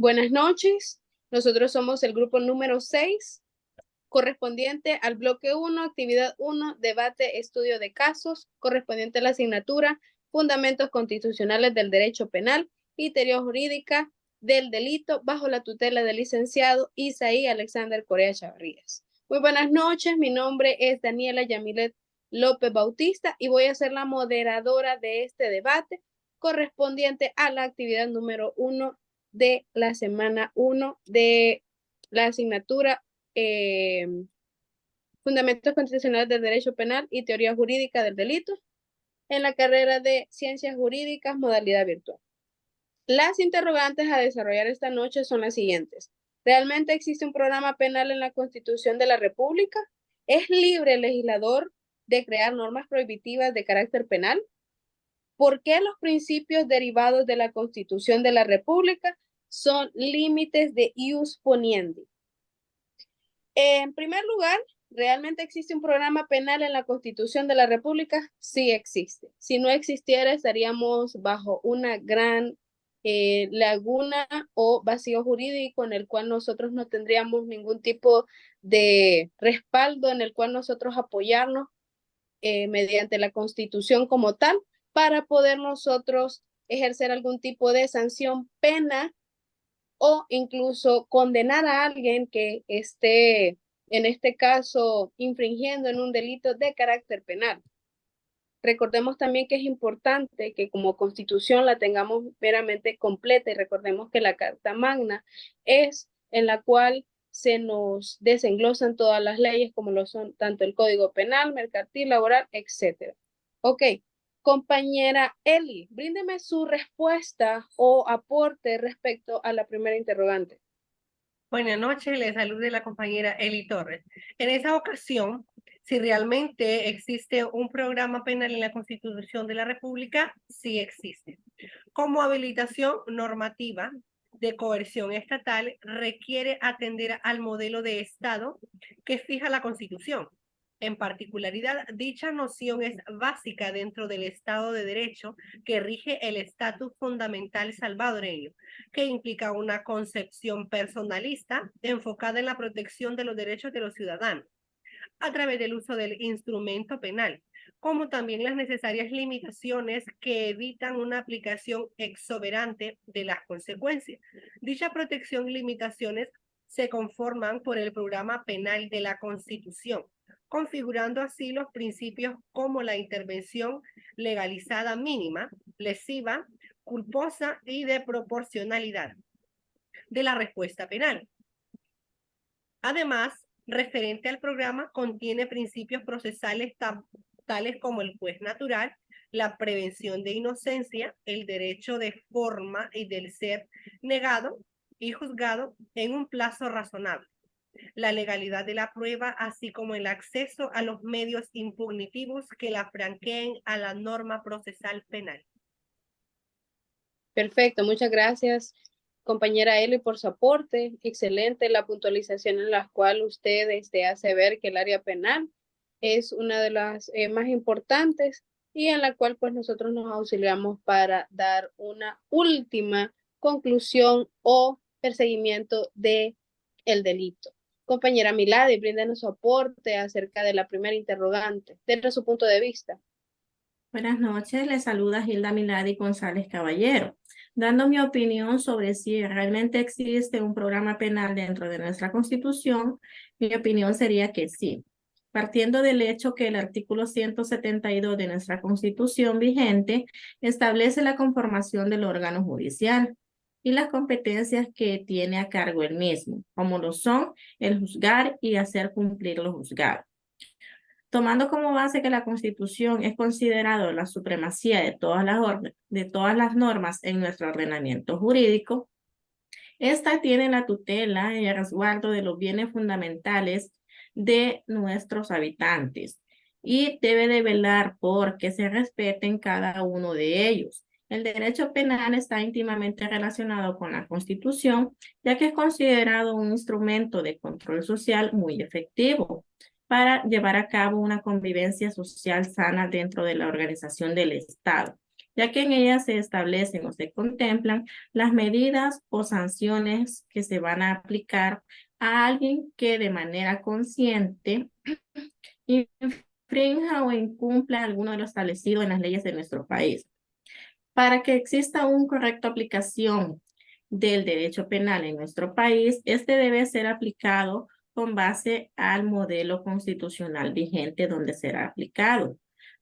Buenas noches. Nosotros somos el grupo número 6, correspondiente al bloque 1, actividad 1, debate, estudio de casos, correspondiente a la asignatura Fundamentos Constitucionales del Derecho Penal y Teoría Jurídica del Delito, bajo la tutela del licenciado Isaí Alexander Correa Chavarrías. Muy buenas noches, mi nombre es Daniela Yamilet López Bautista y voy a ser la moderadora de este debate correspondiente a la actividad número 1 de la semana 1 de la asignatura Fundamentos Constitucionales del Derecho Penal y Teoría Jurídica del Delito en la carrera de Ciencias Jurídicas, modalidad virtual. Las interrogantes a desarrollar esta noche son las siguientes. ¿Realmente existe un programa penal en la Constitución de la República? ¿Es libre el legislador de crear normas prohibitivas de carácter penal? ¿Por qué los principios derivados de la Constitución de la República son límites de ius poniendi? En primer lugar, ¿realmente existe un programa penal en la Constitución de la República? Sí existe. Si no existiera, estaríamos bajo una gran laguna o vacío jurídico en el cual nosotros no tendríamos ningún tipo de respaldo en el cual nosotros apoyarnos mediante la Constitución como tal para poder nosotros ejercer algún tipo de sanción, pena o incluso condenar a alguien que esté, en este caso, infringiendo en un delito de carácter penal. Recordemos también que es importante que como constitución la tengamos meramente completa y recordemos que la Carta Magna es en la cual se nos desenglosan todas las leyes como lo son tanto el Código Penal, Mercantil, Laboral, etc. Ok, compañera Eli, bríndeme su respuesta o aporte respecto a la primera interrogante. Buenas noches, les saluda la compañera Eli Torres. En esa ocasión, si realmente existe un programa penal en la Constitución de la República, sí existe. Como habilitación normativa de coerción estatal, requiere atender al modelo de Estado que fija la Constitución. En particularidad, dicha noción es básica dentro del Estado de Derecho que rige el estatus fundamental salvadoreño, que implica una concepción personalista enfocada en la protección de los derechos de los ciudadanos a través del uso del instrumento penal, como también las necesarias limitaciones que evitan una aplicación exuberante de las consecuencias. Dicha protección y limitaciones se conforman por el programa penal de la Constitución, configurando así los principios como la intervención legalizada mínima, lesiva, culposa y de proporcionalidad de la respuesta penal. Además, referente al programa, contiene principios procesales tales como el juez natural, la prevención de inocencia, el derecho de forma y del ser negado y juzgado en un plazo razonable, la legalidad de la prueba, así como el acceso a los medios impugnativos que la franqueen a la norma procesal penal. Perfecto, muchas gracias, compañera Eli, por su aporte. Excelente la puntualización en la cual usted hace ver que el área penal es una de las más importantes y en la cual pues nosotros nos auxiliamos para dar una última conclusión o perseguimiento de el delito. Compañera Milady, bríndanos su aporte acerca de la primera interrogante, desde su punto de vista. Buenas noches, les saluda Hilda Milady González Caballero, dando mi opinión sobre si realmente existe un programa penal dentro de nuestra Constitución. Mi opinión sería que sí, partiendo del hecho que el artículo 172 de nuestra Constitución vigente establece la conformación del órgano judicial y las competencias que tiene a cargo el mismo, como lo son el juzgar y hacer cumplir lo juzgado. Tomando como base que la Constitución es considerado la supremacía de todas las normas en nuestro ordenamiento jurídico, esta tiene la tutela y el resguardo de los bienes fundamentales de nuestros habitantes y debe de velar por que se respeten cada uno de ellos. El derecho penal está íntimamente relacionado con la Constitución, ya que es considerado un instrumento de control social muy efectivo para llevar a cabo una convivencia social sana dentro de la organización del Estado. ya que en ellas se establecen o se contemplan las medidas o sanciones que se van a aplicar a alguien que de manera consciente infrinja o incumpla alguno de lo establecido en las leyes de nuestro país. Para que exista una correcta aplicación del derecho penal en nuestro país, este debe ser aplicado con base al modelo constitucional vigente donde será aplicado.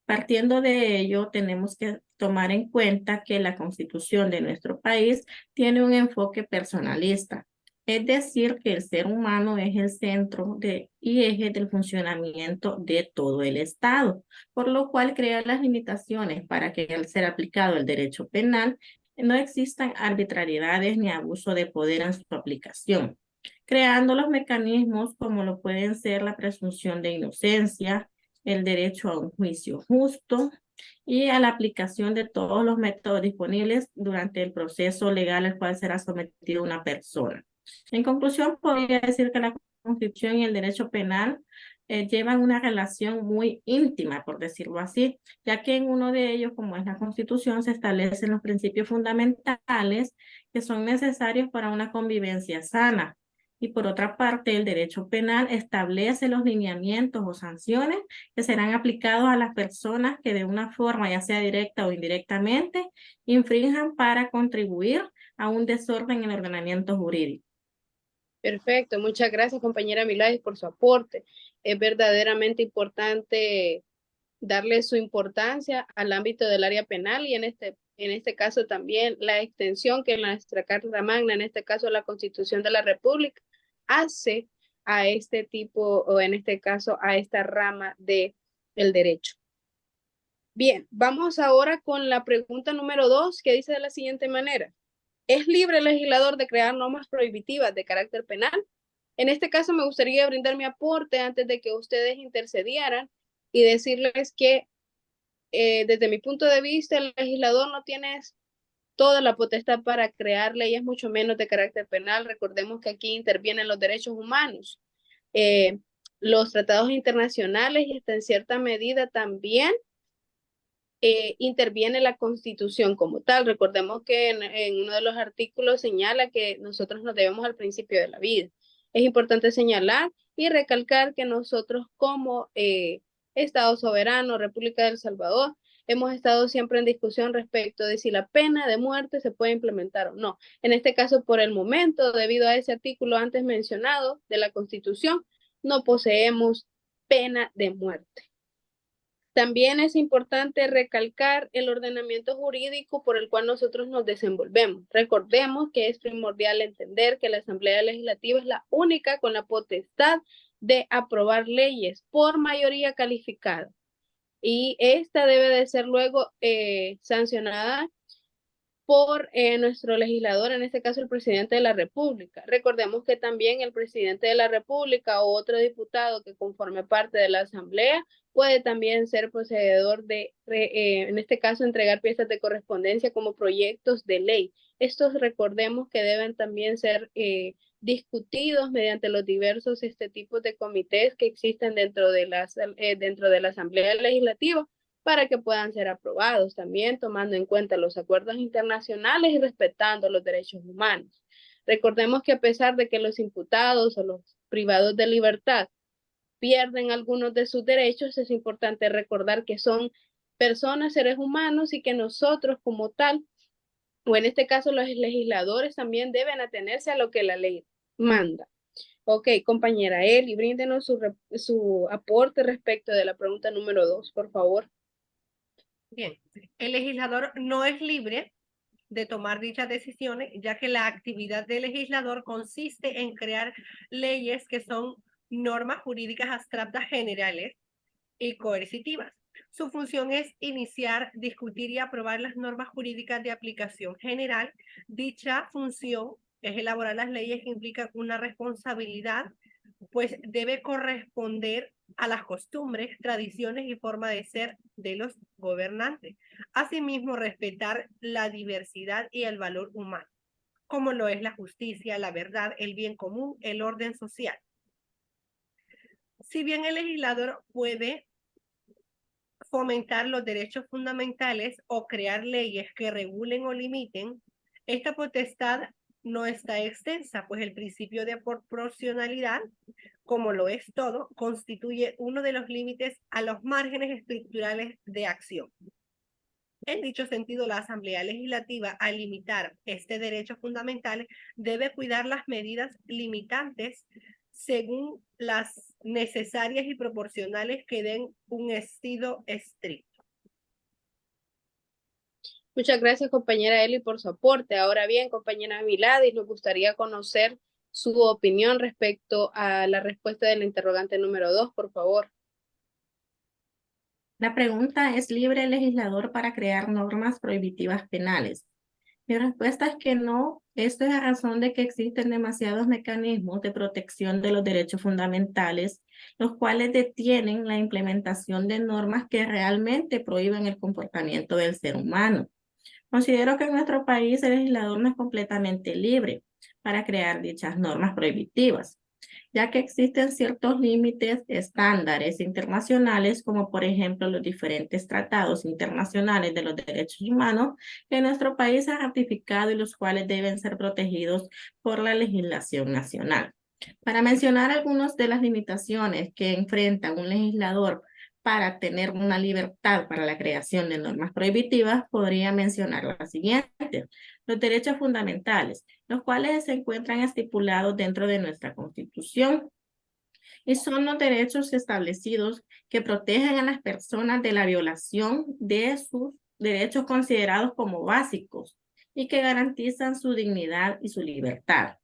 Partiendo de ello, tenemos que tomar en cuenta que la Constitución de nuestro país tiene un enfoque personalista, es decir, que el ser humano es el centro y eje del funcionamiento de todo el Estado, por lo cual crea las limitaciones para que al ser aplicado el derecho penal no existan arbitrariedades ni abuso de poder en su aplicación, creando los mecanismos como lo pueden ser la presunción de inocencia, el derecho a un juicio justo y a la aplicación de todos los métodos disponibles durante el proceso legal al cual será sometido una persona. En conclusión, podría decir que la Constitución y el derecho penal llevan una relación muy íntima, por decirlo así, ya que en uno de ellos, como es la Constitución, se establecen los principios fundamentales que son necesarios para una convivencia sana. Y por otra parte, el derecho penal establece los lineamientos o sanciones que serán aplicados a las personas que de una forma, ya sea directa o indirectamente, infrinjan para contribuir a un desorden en el ordenamiento jurídico. Perfecto, muchas gracias compañera Milady por su aporte. Es verdaderamente importante darle su importancia al ámbito del área penal y en este caso también la extensión que nuestra Carta Magna, en este caso la Constitución de la República, hace a este tipo, o en este caso a esta rama del derecho. Bien, vamos ahora con la pregunta número 2, que dice de la siguiente manera. ¿Es libre el legislador de crear normas prohibitivas de carácter penal? En este caso me gustaría brindar mi aporte antes de que ustedes intercedieran y decirles que desde mi punto de vista el legislador no tiene toda la potestad para crear leyes, mucho menos de carácter penal. Recordemos que aquí intervienen los derechos humanos, eh, los tratados internacionales y hasta en cierta medida también interviene la Constitución como tal. Recordemos que en uno de los artículos señala que nosotros nos debemos al principio de la vida. Es importante señalar y recalcar que nosotros como Estado soberano, República de El Salvador, hemos estado siempre en discusión respecto de si la pena de muerte se puede implementar o no. En este caso, por el momento, debido a ese artículo antes mencionado de la Constitución, no poseemos pena de muerte. También es importante recalcar el ordenamiento jurídico por el cual nosotros nos desenvolvemos. Recordemos que es primordial entender que la Asamblea Legislativa es la única con la potestad de aprobar leyes por mayoría calificada. Y esta debe de ser luego sancionada por nuestro legislador, en este caso el presidente de la República. Recordemos que también el presidente de la República o otro diputado que conforme parte de la Asamblea puede también ser poseedor de, en este caso, entregar piezas de correspondencia como proyectos de ley. Estos recordemos que deben también ser discutidos mediante los diversos tipos de comités que existen dentro de la Asamblea Legislativa para que puedan ser aprobados, también tomando en cuenta los acuerdos internacionales y respetando los derechos humanos. Recordemos que a pesar de que los imputados o los privados de libertad pierden algunos de sus derechos, es importante recordar que son personas, seres humanos, y que nosotros como tal, o en este caso los legisladores, también deben atenerse a lo que la ley manda. Ok, compañera Eli, bríndenos su aporte respecto de la pregunta número 2, por favor. Bien, el legislador no es libre de tomar dichas decisiones, ya que la actividad del legislador consiste en crear leyes que son normas jurídicas abstractas generales y coercitivas. Su función es iniciar, discutir y aprobar las normas jurídicas de aplicación general. Dicha función es elaborar las leyes que implican una responsabilidad, pues debe corresponder a las costumbres, tradiciones y forma de ser de los gobernantes. Asimismo, respetar la diversidad y el valor humano, como lo es la justicia, la verdad, el bien común, el orden social. Si bien el legislador puede fomentar los derechos fundamentales o crear leyes que regulen o limiten, esta potestad no está extensa, pues el principio de proporcionalidad, como lo es todo, constituye uno de los límites a los márgenes estructurales de acción. En dicho sentido, la Asamblea Legislativa, al limitar este derecho fundamental, debe cuidar las medidas limitantes según las necesarias y proporcionales que den un estilo estricto. Muchas gracias, compañera Eli, por su aporte. Ahora bien, compañera Milady, nos gustaría conocer su opinión respecto a la respuesta del interrogante número 2, por favor. La pregunta es: ¿libre el legislador para crear normas prohibitivas penales? Mi respuesta es que no. Esto es a razón de que existen demasiados mecanismos de protección de los derechos fundamentales, los cuales detienen la implementación de normas que realmente prohíben el comportamiento del ser humano. Considero que en nuestro país el legislador no es completamente libre para crear dichas normas prohibitivas, ya que existen ciertos límites, estándares internacionales, como por ejemplo los diferentes tratados internacionales de los derechos humanos que nuestro país ha ratificado y los cuales deben ser protegidos por la legislación nacional. Para mencionar algunas de las limitaciones que enfrenta un legislador para tener una libertad para la creación de normas prohibitivas, podría mencionar las siguientes: los derechos fundamentales, los cuales se encuentran estipulados dentro de nuestra Constitución y son los derechos establecidos que protegen a las personas de la violación de sus derechos considerados como básicos y que garantizan su dignidad y su libertad.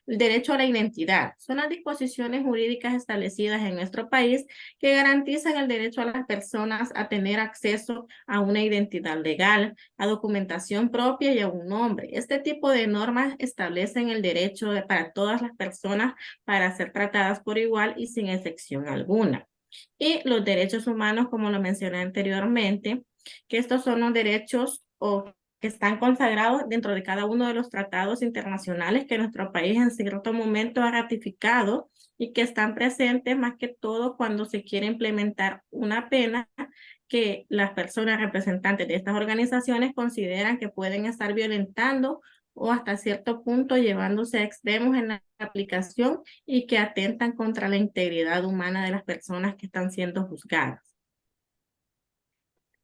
El derecho a la identidad son las disposiciones jurídicas establecidas en nuestro país que garantizan el derecho a las personas a tener acceso a una identidad legal, a documentación propia y a un nombre. Este tipo de normas establecen el derecho para todas las personas para ser tratadas por igual y sin excepción alguna. Y los derechos humanos, como lo mencioné anteriormente, que estos son los derechos que están consagrados dentro de cada uno de los tratados internacionales que nuestro país en cierto momento ha ratificado y que están presentes más que todo cuando se quiere implementar una pena que las personas representantes de estas organizaciones consideran que pueden estar violentando o hasta cierto punto llevándose a extremos en la aplicación y que atentan contra la integridad humana de las personas que están siendo juzgadas.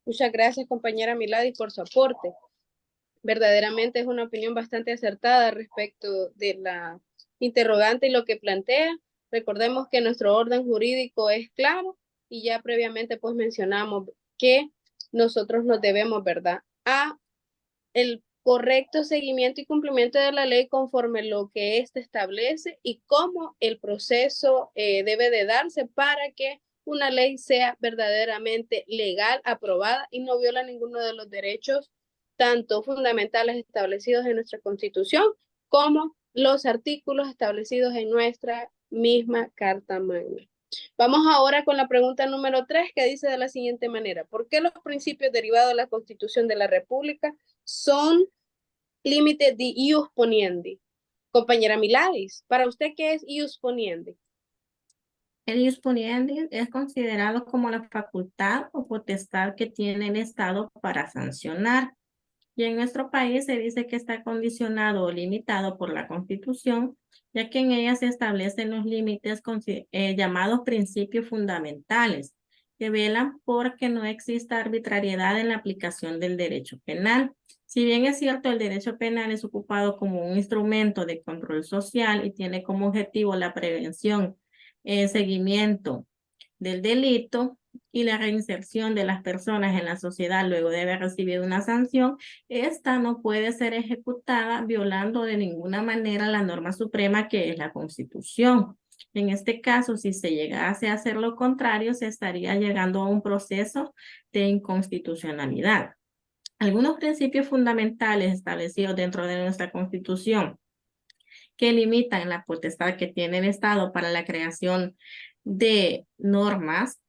Muchas gracias, compañera Milady, por su aporte. Verdaderamente es una opinión bastante acertada respecto de la interrogante y lo que plantea. Recordemos que nuestro orden jurídico es claro y ya previamente pues mencionamos que nosotros nos debemos, ¿verdad?, a el correcto seguimiento y cumplimiento de la ley conforme lo que éste establece y cómo el proceso debe de darse para que una ley sea verdaderamente legal, aprobada y no viola ninguno de los derechos tanto fundamentales establecidos en nuestra Constitución como los artículos establecidos en nuestra misma Carta Magna. Vamos ahora con la pregunta número 3, que dice de la siguiente manera: ¿por qué los principios derivados de la Constitución de la República son límites de ius poniendi? Compañera Miladis, ¿para usted qué es ius poniendi? El ius poniendi es considerado como la facultad o potestad que tiene el Estado para sancionar. Y en nuestro país se dice que está condicionado o limitado por la Constitución, ya que en ella se establecen los límites llamados principios fundamentales, que velan por que no exista arbitrariedad en la aplicación del derecho penal. Si bien es cierto, el derecho penal es ocupado como un instrumento de control social y tiene como objetivo la prevención, seguimiento del delito y la reinserción de las personas en la sociedad luego de haber recibido una sanción, esta no puede ser ejecutada violando de ninguna manera la norma suprema que es la Constitución. En este caso, si se llegase a hacer lo contrario, se estaría llegando a un proceso de inconstitucionalidad. Algunos principios fundamentales establecidos dentro de nuestra Constitución que limitan la potestad que tiene el Estado para la creación de normas,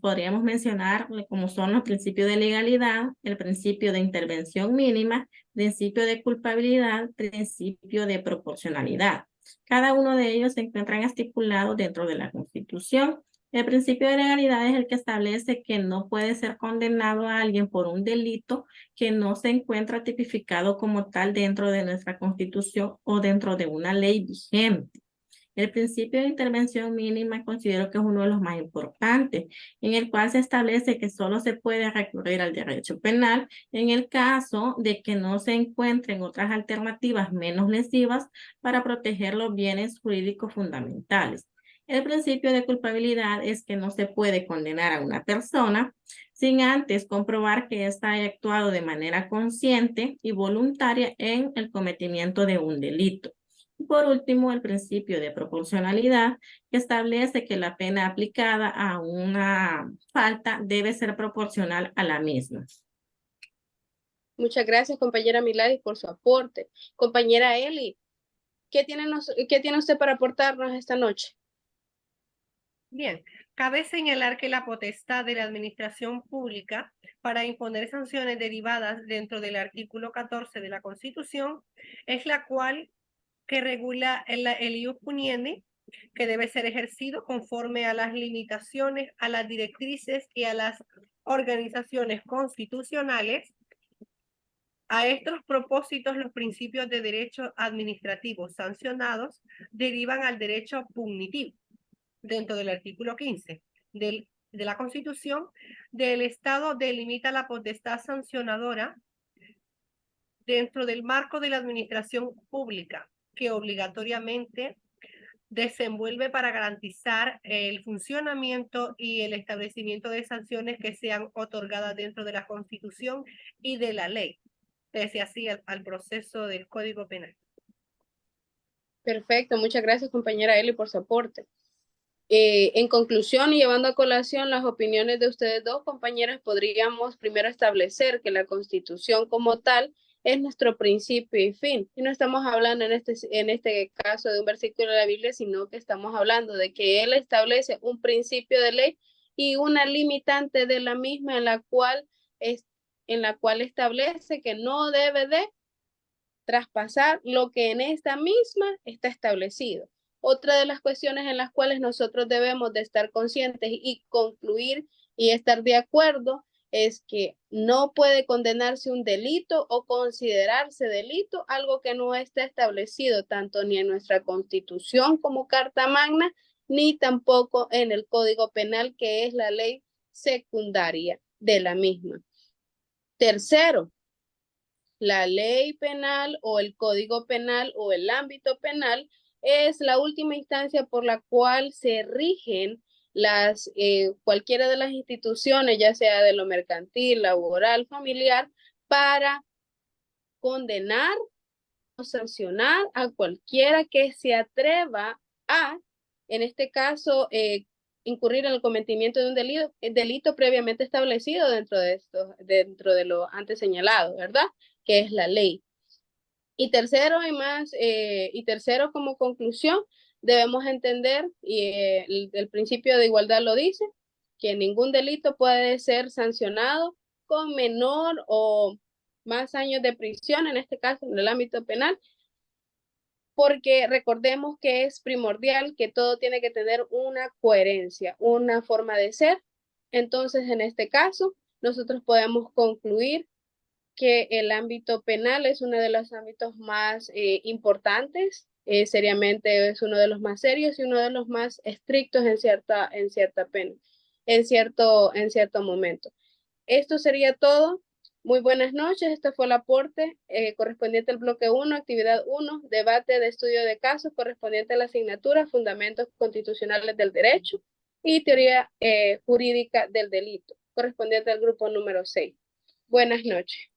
podríamos mencionar como son los principios de legalidad, el principio de intervención mínima, principio de culpabilidad, principio de proporcionalidad. Cada uno de ellos se encuentran estipulados dentro de la Constitución El principio de legalidad es el que establece que no puede ser condenado a alguien por un delito que no se encuentra tipificado como tal dentro de nuestra Constitución o dentro de una ley vigente. El principio de intervención mínima considero que es uno de los más importantes, en el cual se establece que solo se puede recurrir al derecho penal en el caso de que no se encuentren otras alternativas menos lesivas para proteger los bienes jurídicos fundamentales. El principio de culpabilidad es que no se puede condenar a una persona sin antes comprobar que ésta haya actuado de manera consciente y voluntaria en el cometimiento de un delito. Por último, el principio de proporcionalidad, que establece que la pena aplicada a una falta debe ser proporcional a la misma. Muchas gracias, compañera Milady, por su aporte. Compañera Eli, ¿qué tiene usted para aportarnos esta noche? Bien, cabe señalar que la potestad de la administración pública para imponer sanciones derivadas dentro del artículo 14 de la Constitución es la cual que regula el ius puniendi, que debe ser ejercido conforme a las limitaciones, a las directrices y a las organizaciones constitucionales. A estos propósitos, los principios de derecho administrativo sancionados derivan al derecho punitivo dentro del artículo 15 de la Constitución. Del Estado delimita la potestad sancionadora dentro del marco de la administración pública, que obligatoriamente desenvuelve para garantizar el funcionamiento y el establecimiento de sanciones que sean otorgadas dentro de la Constitución y de la ley, pese así al proceso del Código Penal. Perfecto, muchas gracias, compañera Eli, por su aporte. En conclusión y llevando a colación las opiniones de ustedes dos, compañeras, podríamos primero establecer que la Constitución como tal es nuestro principio y fin. Y no estamos hablando en este caso de un versículo de la Biblia, sino que estamos hablando de que Él establece un principio de ley y una limitante de la misma en la cual establece que no debe de traspasar lo que en esta misma está establecido. Otra de las cuestiones en las cuales nosotros debemos de estar conscientes y concluir y estar de acuerdo es que no puede condenarse un delito o considerarse delito algo que no está establecido tanto ni en nuestra Constitución como Carta Magna, ni tampoco en el Código Penal, que es la ley secundaria de la misma. Tercero, la ley penal o el código penal o el ámbito penal es la última instancia por la cual se rigen cualquiera de las instituciones, ya sea de lo mercantil, laboral, familiar, para condenar o sancionar a cualquiera que se atreva a, en este caso, incurrir en el cometimiento de un delito previamente establecido dentro de lo antes señalado, ¿verdad? Que es la ley. Y tercero, como conclusión, debemos entender, y el principio de igualdad lo dice, que ningún delito puede ser sancionado con menor o más años de prisión, en este caso en el ámbito penal, porque recordemos que es primordial que todo tiene que tener una coherencia, una forma de ser. Entonces, en este caso, nosotros podemos concluir que el ámbito penal es uno de los ámbitos más importantes, seriamente es uno de los más serios y uno de los más estrictos en cierta pena, en cierto momento. Esto sería todo. Muy buenas noches. Este fue el aporte correspondiente al bloque 1, actividad 1, debate de estudio de casos correspondiente a la asignatura Fundamentos Constitucionales del Derecho y Teoría Jurídica del Delito, correspondiente al grupo número 6. Buenas noches.